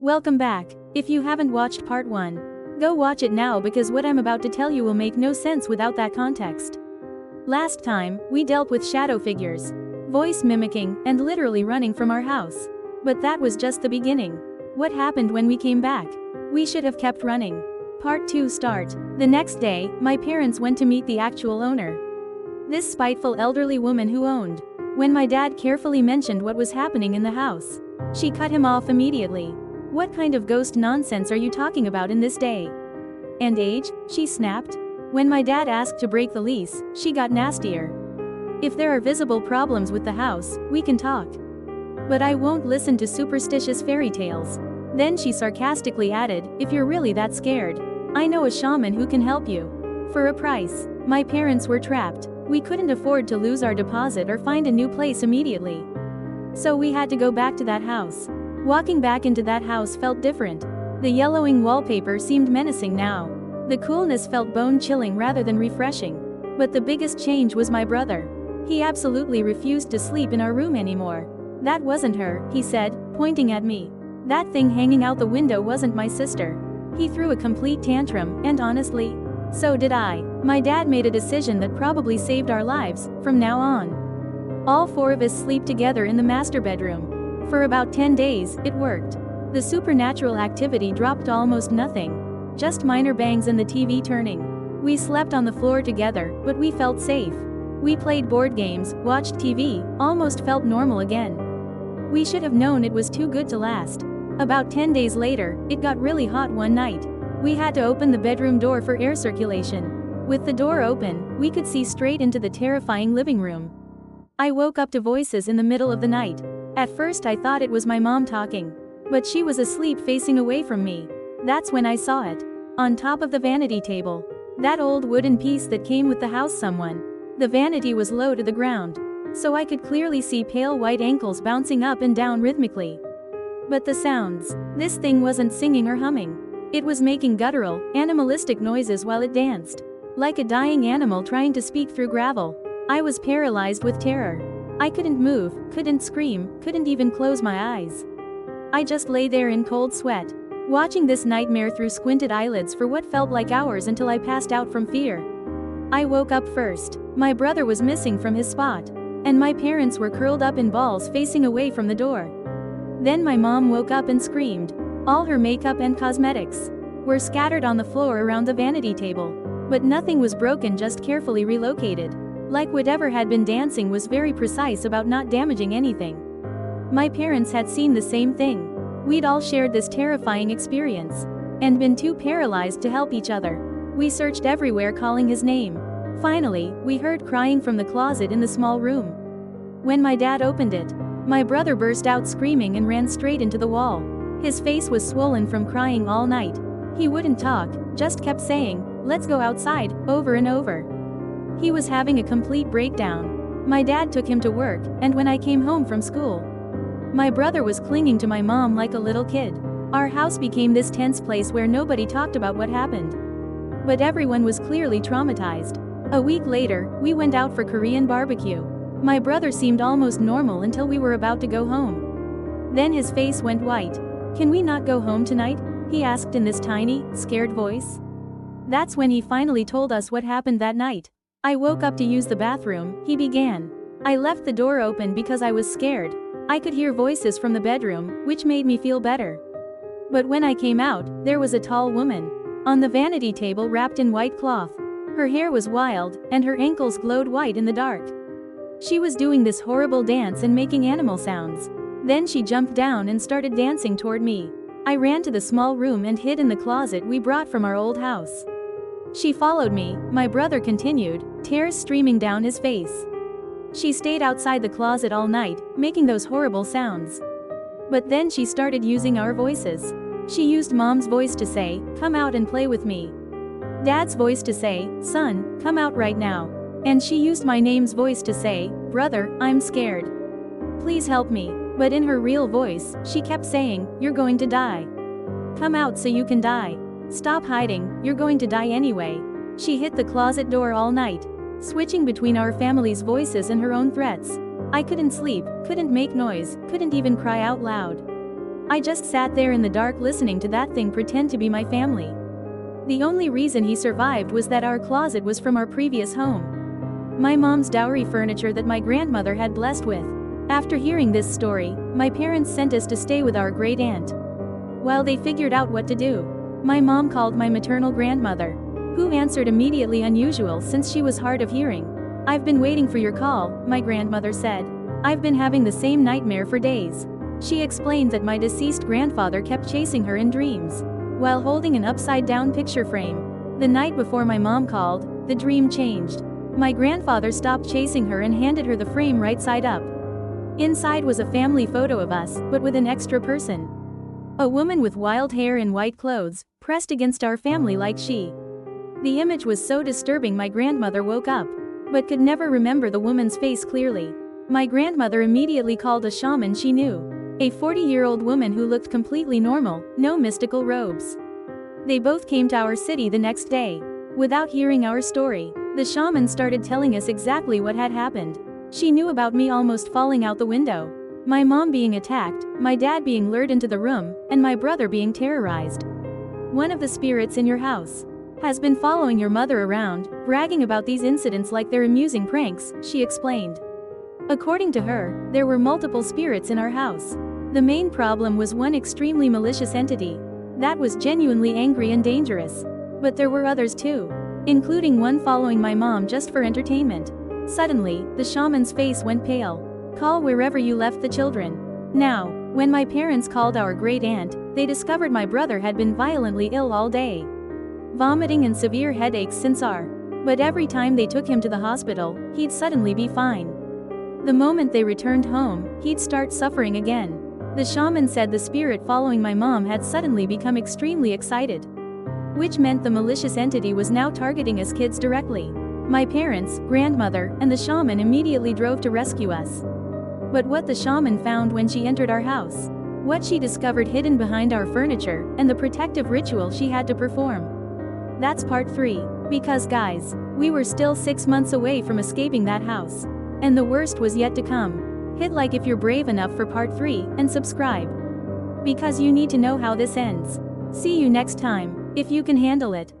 Welcome back. If you haven't watched part 1, go watch it now because what I'm about to tell you will make no sense without that context. Last time, we dealt with shadow figures, voice mimicking, and literally running from our house. But that was just the beginning. What happened when we came back? We should have kept running. Part 2 start. The next day, my parents went to meet the actual owner. This spiteful elderly woman who owned. When my dad carefully mentioned what was happening in the house, she cut him off immediately. What kind of ghost nonsense are you talking about in this day and age? She snapped. When my dad asked to break the lease, she got nastier. If there are visible problems with the house, we can talk. But I won't listen to superstitious fairy tales. Then she sarcastically added, if you're really that scared, I know a shaman who can help you. For a price. My parents were trapped. We couldn't afford to lose our deposit or find a new place immediately. So we had to go back to that house. Walking back into that house felt different. The yellowing wallpaper seemed menacing now. The coolness felt bone-chilling rather than refreshing. But the biggest change was my brother. He absolutely refused to sleep in our room anymore. That wasn't her, he said, pointing at me. That thing hanging out the window wasn't my sister. He threw a complete tantrum, and honestly, so did I. My dad made a decision that probably saved our lives. From now on, all 4 of us sleep together in the master bedroom. For about 10 days, it worked. The supernatural activity dropped to almost nothing. Just minor bangs and the TV turning. We slept on the floor together, but we felt safe. We played board games, watched TV, almost felt normal again. We should have known it was too good to last. About 10 days later, it got really hot one night. We had to open the bedroom door for air circulation. With the door open, we could see straight into the terrifying living room. I woke up to voices in the middle of the night. At first I thought it was my mom talking. But she was asleep facing away from me. That's when I saw it. On top of the vanity table. That old wooden piece that came with the house someone. The vanity was low to the ground. So I could clearly see pale white ankles bouncing up and down rhythmically. But the sounds. This thing wasn't singing or humming. It was making guttural, animalistic noises while it danced. Like a dying animal trying to speak through gravel. I was paralyzed with terror. I couldn't move, couldn't scream, couldn't even close my eyes. I just lay there in cold sweat, watching this nightmare through squinted eyelids for what felt like hours until I passed out from fear. I woke up first. My brother was missing from his spot. And my parents were curled up in balls facing away from the door. Then my mom woke up and screamed. All her makeup and cosmetics were scattered on the floor around the vanity table. But nothing was broken, just carefully relocated. Like whatever had been dancing was very precise about not damaging anything. My parents had seen the same thing. We'd all shared this terrifying experience. And been too paralyzed to help each other. We searched everywhere calling his name. Finally, we heard crying from the closet in the small room. When my dad opened it, my brother burst out screaming and ran straight into the wall. His face was swollen from crying all night. He wouldn't talk, just kept saying, "Let's go outside," over and over. He was having a complete breakdown. My dad took him to work, and when I came home from school, my brother was clinging to my mom like a little kid. Our house became this tense place where nobody talked about what happened. But everyone was clearly traumatized. A week later, we went out for Korean barbecue. My brother seemed almost normal until we were about to go home. Then his face went white. "Can we not go home tonight?" he asked in this tiny, scared voice. That's when he finally told us what happened that night. "I woke up to use the bathroom," he began. "I left the door open because I was scared. I could hear voices from the bedroom, which made me feel better. But when I came out, there was a tall woman on the vanity table wrapped in white cloth. Her hair was wild, and her ankles glowed white in the dark. She was doing this horrible dance and making animal sounds. Then she jumped down and started dancing toward me. I ran to the small room and hid in the closet we brought from our old house. She followed me," my brother continued, tears streaming down his face. "She stayed outside the closet all night, making those horrible sounds. But then she started using our voices. She used Mom's voice to say, 'Come out and play with me.' Dad's voice to say, 'Son, come out right now.' And she used my name's voice to say, 'Brother, I'm scared. Please help me.' But in her real voice, she kept saying, 'You're going to die. Come out so you can die. Stop hiding, you're going to die anyway.' She hit the closet door all night, switching between our family's voices and her own threats. I couldn't sleep, couldn't make noise, couldn't even cry out loud. I just sat there in the dark listening to that thing pretend to be my family. The only reason he survived was that our closet was from our previous home. My mom's dowry furniture that my grandmother had blessed with. After hearing this story, my parents sent us to stay with our great aunt. While they figured out what to do, my mom called my maternal grandmother, who answered immediately, unusual since she was hard of hearing. "I've been waiting for your call," my grandmother said. "I've been having the same nightmare for days." She explained that my deceased grandfather kept chasing her in dreams, while holding an upside-down picture frame. The night before my mom called, the dream changed. My grandfather stopped chasing her and handed her the frame right side up. Inside was a family photo of us, but with an extra person. A woman with wild hair and white clothes, pressed against our family like she. The image was so disturbing my grandmother woke up, but could never remember the woman's face clearly. My grandmother immediately called a shaman she knew. A 40-year-old woman who looked completely normal, no mystical robes. They both came to our city the next day. Without hearing our story, the shaman started telling us exactly what had happened. She knew about me almost falling out the window, my mom being attacked, my dad being lured into the room, and my brother being terrorized. "One of the spirits in your house has been following your mother around, bragging about these incidents like they're amusing pranks," she explained. According to her, there were multiple spirits in our house. The main problem was one extremely malicious entity that was genuinely angry and dangerous. But there were others too, including one following my mom just for entertainment. Suddenly, the shaman's face went pale. "Call wherever you left the children. Now." When my parents called our great aunt, they discovered my brother had been violently ill all day. Vomiting and severe headaches since our. But every time they took him to the hospital, he'd suddenly be fine. The moment they returned home, he'd start suffering again. The shaman said the spirit following my mom had suddenly become extremely excited, which meant the malicious entity was now targeting us kids directly. My parents, grandmother, and the shaman immediately drove to rescue us. But what the shaman found when she entered our house, what she discovered hidden behind our furniture, and the protective ritual she had to perform. That's part 3. Because guys, we were still 6 months away from escaping that house. And the worst was yet to come. Hit like if you're brave enough for part 3, and subscribe. Because you need to know how this ends. See you next time, if you can handle it.